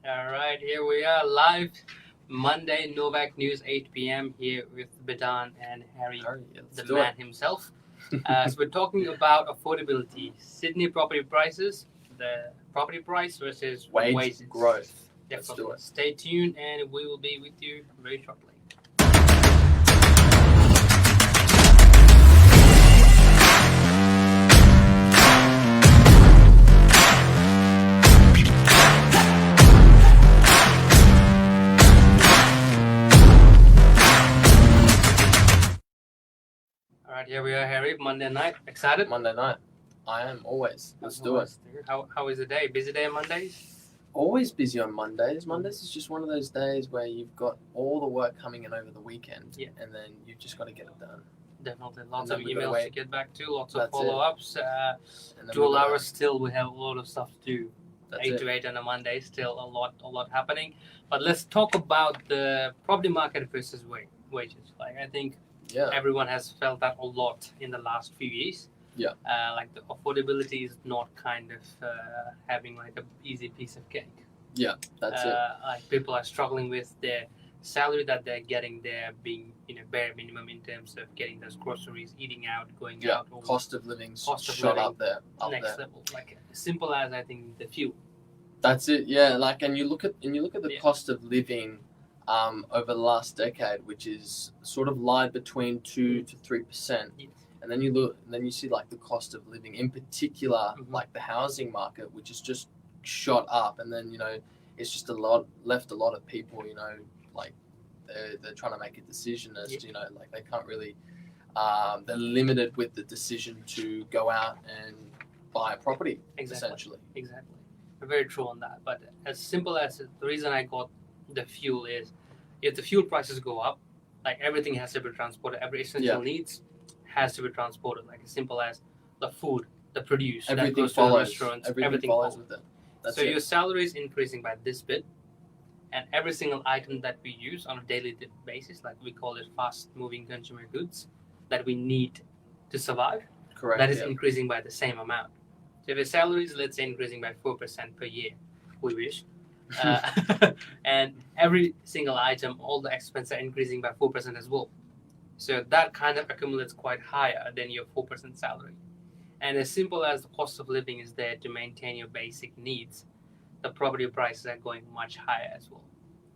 All right, here we are live Monday, Novak News, 8 p.m. here with Bidan and Harry, Let's the do man it. himself. So we're talking about affordability, Sydney property prices, the property price versus Wage wages. growth. Let's Definitely. do it. Stay tuned, and we will be with you very shortly. All right, here we are, Harry. Monday night. Excited? Monday night. I am always. Let's do it. How is the day? Busy day on Mondays? Always busy on Mondays. Mondays is just one of those days where you've got all the work coming in over the weekend, and then you've just got to get it done. Definitely. Lots of emails to get back to, lots of That's follow-ups. 12 hours still, we have a lot of stuff to do. 8 to 8 on a Monday, still a lot happening. But let's talk about the property market versus wages. Like, I think everyone has felt that a lot in the last few years. Yeah. Like the affordability is not kind of having like an easy piece of cake. Yeah, that's it. Like people are struggling with their salary that they're getting there being bare minimum in terms of getting those groceries, eating out, going out. Or cost of living shot up there. Next level. Like simple as I think the fuel. That's it. Yeah, like and you look at the cost of living over the last decade, which is sort of lied between 2 to 3%. Yes. And then you see like the cost of living, in particular, like the housing market, which is just shot up. And then it's just left a lot of people, like they're trying to make a decision as to like they can't really. They're limited with the decision to go out and buy a property, essentially. Exactly. Very true on that. But as simple as the reason I got the fuel is, if the fuel prices go up, like everything has to be transported, every essential needs has to be transported, like as simple as the food, the produce, everything that goes follows. To the restaurants, everything follows with it. So your salary is increasing by this bit, and every single item that we use on a daily basis, like we call it fast-moving consumer goods, that we need to survive, correct, that is increasing by the same amount. So if your salary is, let's say, increasing by 4% per year, we wish, and every single item, all the expenses are increasing by 4% as well. So that kind of accumulates quite higher than your 4% salary. And as simple as the cost of living is there to maintain your basic needs, the property prices are going much higher as well.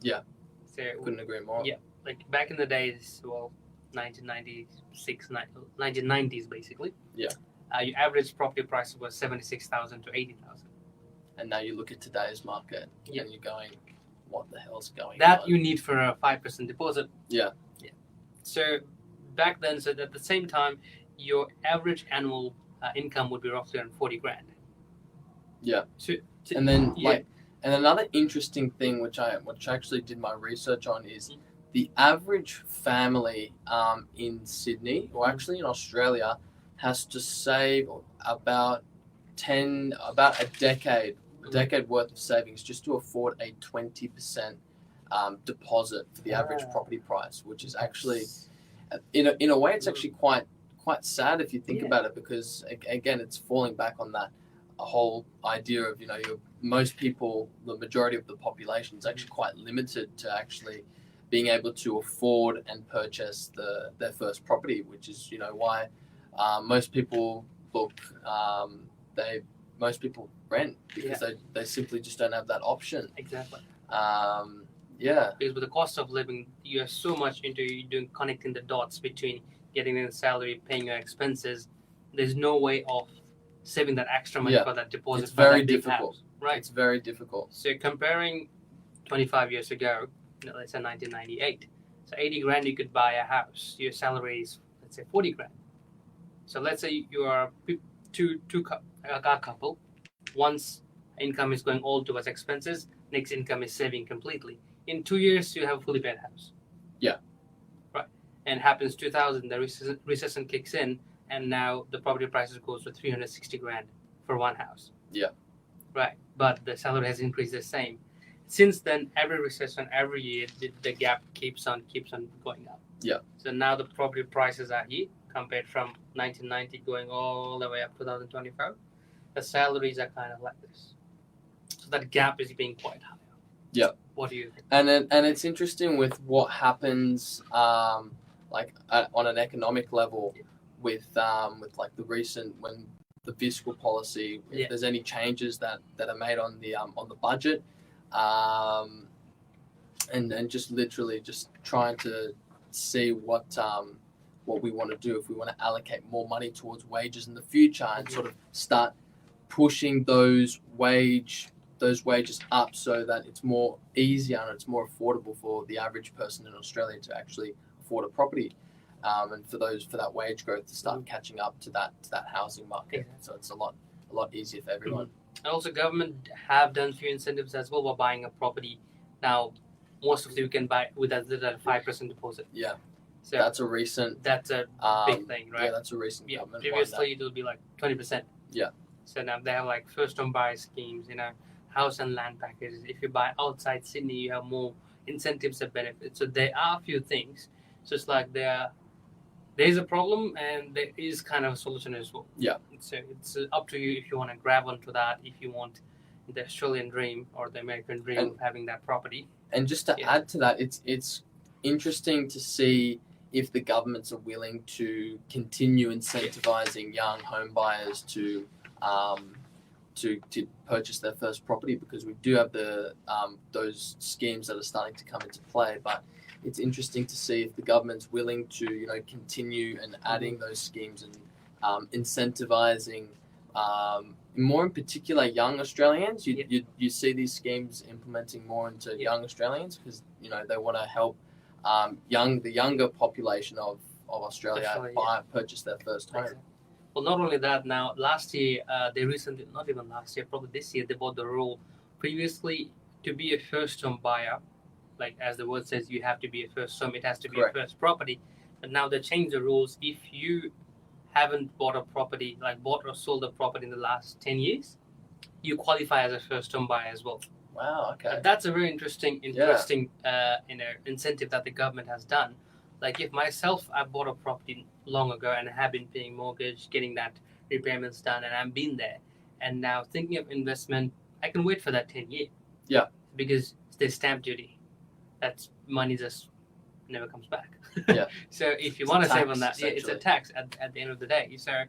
Yeah. So couldn't agree more. Yeah. Like back in the days, 1996, 1990s basically. Yeah. Your average property price was 76,000 to 80,000. And now you look at today's market and you're going, what the hell's going on? That you need for a 5% deposit. Yeah. So back then, so at the same time, your average annual income would be roughly around 40 grand. Yeah. And then and another interesting thing which I actually did my research on is the average family in Sydney, or actually in Australia, has to save about a decade worth of savings just to afford a 20% deposit for the average property price, which is actually, in a way, it's actually quite sad if you think about it, because again, it's falling back on that whole idea of most people, the majority of the population is actually quite limited to actually being able to afford and purchase their first property, which is why most people most people rent, because they simply just don't have that option. Exactly. Because with the cost of living, you're so much into doing connecting the dots between getting a salary, paying your expenses. There's no way of saving that extra money for that deposit. It's very difficult. House, right? It's very difficult. So comparing 25 years ago, let's say 1998, so 80 grand you could buy a house. Your salary is, let's say, 40 grand. So let's say you are a couple. One's income is going all towards expenses, next income is saving completely. In 2 years, you have a fully paid house. Yeah. Right. And happens 2000, the recession kicks in, and now the property prices goes to 360 grand for one house. Yeah. Right. But the salary has increased the same. Since then, every recession, every year, the gap keeps on going up. Yeah. So now the property prices are here, compared from 1990 going all the way up to 2025. The salaries are kind of like this. So that gap is being quite high. Yeah. What do you think? And it's interesting with what happens, on an economic level, with like the recent when the fiscal policy, if there's any changes that are made on the budget, and just literally just trying to see what we want to do, if we want to allocate more money towards wages in the future and sort of start pushing those wages up so that it's more easier and it's more affordable for the average person in Australia to actually afford a property, and for that wage growth to start catching up to that housing market. So it's a lot easier for everyone. And also, government have done few incentives as well for buying a property. Now, most of you can buy with a 5% deposit. Yeah. So that's a recent. That's a big thing, right? Yeah, that's a recent government. Previously, it will be like 20%. Yeah. So now they have like first-home buyer schemes, house and land packages. If you buy outside Sydney, you have more incentives and benefits. So there are a few things. So it's like there is a problem and there is kind of a solution as well. Yeah. So it's up to you if you want to grab onto that, if you want the Australian dream or the American dream of having that property. And just to add to that, it's interesting to see if the governments are willing to continue incentivizing young home buyers to purchase their first property, because we do have those schemes that are starting to come into play. But it's interesting to see if the government's willing to continue and adding those schemes and incentivizing more in particular young Australians. You see these schemes implementing more into young Australians because they want to help the younger population of Australia purchase their first home. Exactly. Well, not only that, now last year, not even last year, probably this year, they bought the rule. Previously, to be a first-home buyer, like as the word says, you have to be a first home, it has to be a first property. But now they changed the rules. If you haven't bought a property, like bought or sold a property in the last 10 years, you qualify as a first-home buyer as well. Wow, okay. That's a very interesting incentive that the government has done. Like if myself, I bought a property long ago and I have been paying mortgage, getting that repayments done, and I've been there. And now thinking of investment, I can wait for that 10 years. Yeah. Because there's stamp duty. That's money just never comes back. Yeah. So if you want to save on that, it's a tax at the end of the day. So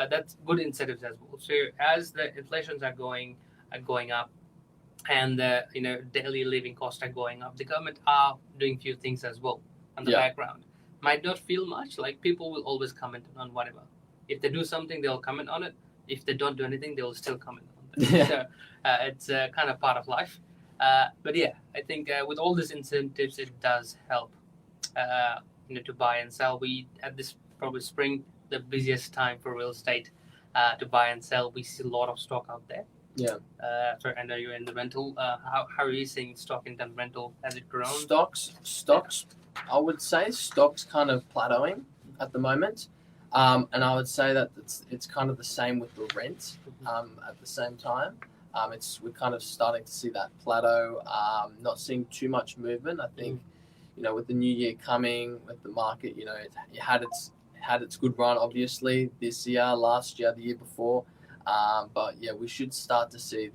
that's good incentives as well. So as the inflations are going up, and the daily living costs are going up, the government are doing few things as well on the background. Might not feel much, like people will always comment on whatever. If they do something, they'll comment on it. If they don't do anything, they'll still comment on it. So it's kind of part of life. But yeah, I think with all these incentives, it does help to buy and sell. We at this probably spring, the busiest time for real estate to buy and sell. We see a lot of stock out there. Yeah. So I know you're in the rental. How are you seeing stock in terms of rental? Has it grown? Stocks. I would say stocks kind of plateauing at the moment, and I would say that it's kind of the same with the rent. At the same time, we're kind of starting to see that plateau. Not seeing too much movement. I think, with the new year coming, with the market, it had its good run obviously this year, last year, the year before. But yeah, we should start to see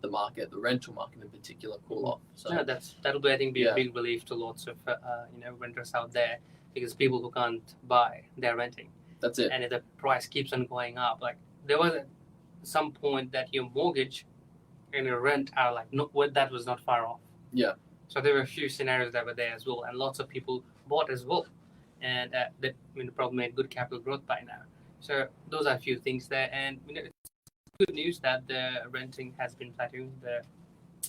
the market, the rental market in particular, cool off. So that'll be, I think, a big relief to lots of renters out there, because people who can't buy, they're renting. That's it. And if the price keeps on going up, like there was some point that your mortgage and your rent are like that was not far off. Yeah. So there were a few scenarios that were there as well, and lots of people bought as well, and that probably made good capital growth by now. So those are a few things there, and it's good news that the renting has been plateauing. The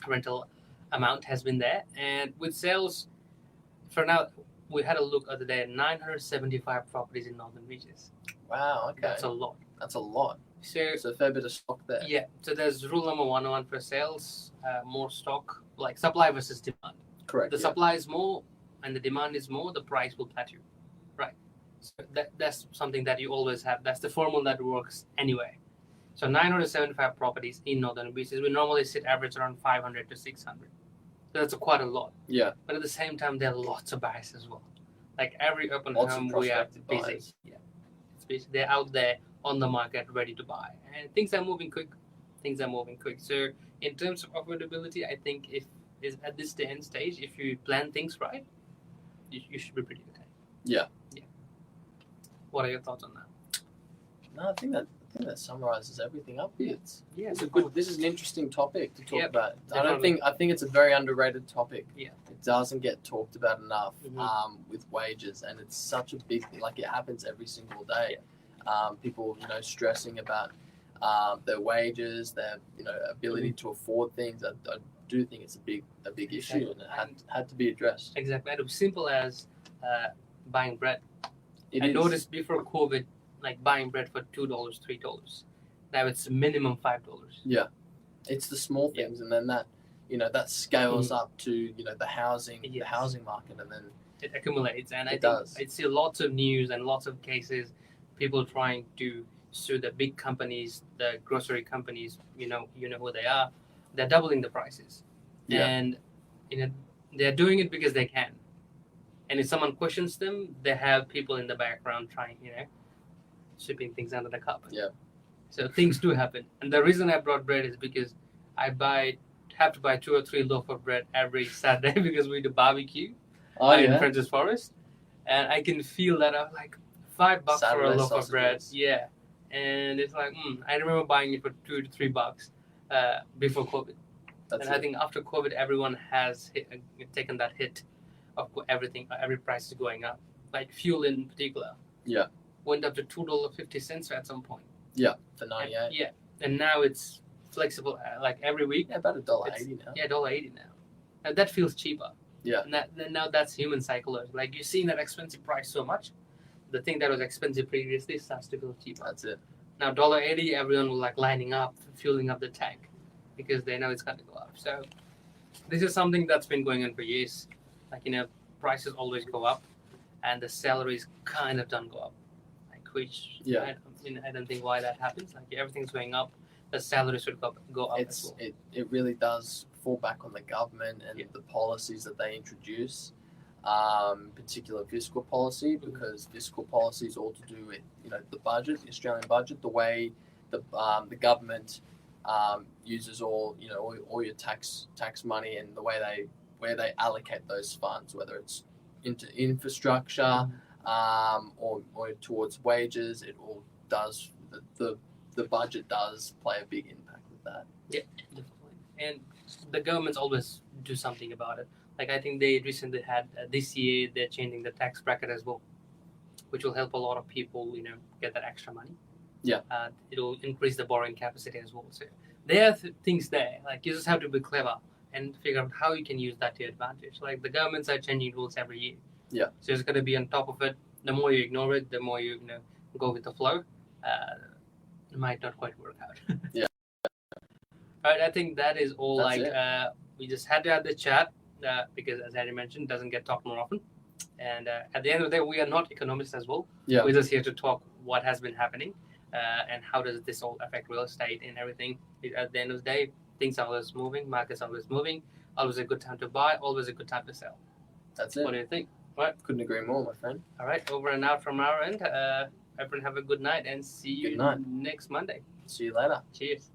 rental amount has been there, and with sales, for now, we had a look other day. 975 properties in Northern Beaches. Wow. Okay. That's a lot. So a fair bit of stock there. Yeah. So there's rule number 101 for sales: more stock, like supply versus demand. Correct. The supply is more, and the demand is more. The price will plateau. Right. So that's something that you always have. That's the formula that works anyway. So 975 properties in Northern Beaches. We normally sit average around 500 to 600. So that's quite a lot. Yeah. But at the same time, there are lots of buyers as well. Like every open lots home, we are busy. Buyers. Yeah. It's busy. They're out there on the market ready to buy. And things are moving quick. So in terms of affordability, I think if is at this end stage, if you plan things right, you should be pretty okay. Yeah. What are your thoughts on that? No, I think that summarizes everything up here. Yeah, This is an interesting topic to talk about. definitely. I think it's a very underrated topic. Yeah. It doesn't get talked about enough Mhm. with wages, and it's such a big thing. Like, it happens every single day. People, stressing about their wages, their ability to afford things. I do think it's a big issue, and it had to be addressed. Exactly. And it was simple as buying bread. I It is. noticed before COVID, like buying bread for $2, $3. Now it's minimum $5. It's the small things, and then that scales up to the housing market, and then it accumulates. And I does. see lots of news and lots of cases, people trying to sue the big companies, the grocery companies. You know who they are. They're doubling the prices, and they're doing it because they can. And if someone questions them, they have people in the background trying, sweeping things under the carpet. Yeah. So things do happen. And the reason I brought bread is because I have to buy 2 or 3 loaf of bread every Saturday because we do barbecue in French's Forest. And I can feel that I'm like $5 for a loaf of bread. Yeah. And it's like, I remember buying it for $2 to $3 before COVID. I think after COVID, everyone has taken that hit of everything. Every price is going up. Like fuel in particular. Yeah. Went up to $2.50 at some point. Yeah, for 98. And now it's flexible. Like every week. Yeah, about $1.80 now. Yeah, $1.80 now. And that feels cheaper. Yeah. And now that's human psychology. Like you're seeing that expensive price so much, the thing that was expensive previously starts to feel cheaper. That's it. Now $1.80, everyone will like lining up, fueling up the tank, because they know it's going to go up. So this is something that's been going on for years. Like prices always go up, and the salaries kind of don't go up. Like which I don't think why that happens. Like everything's going up, the salaries should go up as well. It really does fall back on the government and the policies that they introduce, particular fiscal policy, because fiscal policy is all to do with the budget, the Australian budget, the way the government uses all your tax money, and the way where they allocate those funds, whether it's into infrastructure or towards wages. It all does the budget does play a big impact with that. Yeah, definitely. And the governments always do something about it. Like I think they recently had this year they're changing the tax bracket as well, which will help a lot of people get that extra money. Yeah. It'll increase the borrowing capacity as well. So there are things there. Like you just have to be clever and figure out how you can use that to your advantage. Like the governments are changing rules every year. Yeah. So it's got to be on top of it. The more you ignore it, the more you go with the flow. It might not quite work out. Yeah. All right, I think that is all. That's We just had to have the chat because, as Harry mentioned, doesn't get talked more often. And at the end of the day, we are not economists as well. Yeah. We're just here to talk what has been happening and how does this all affect real estate and everything. At the end of the day, things are always moving, markets are always moving. Always a good time to buy, always a good time to sell. That's it. What do you think? Right. Couldn't agree more, my friend. All right, over and out from our end. Everyone have a good night and see you next Monday. See you later. Cheers.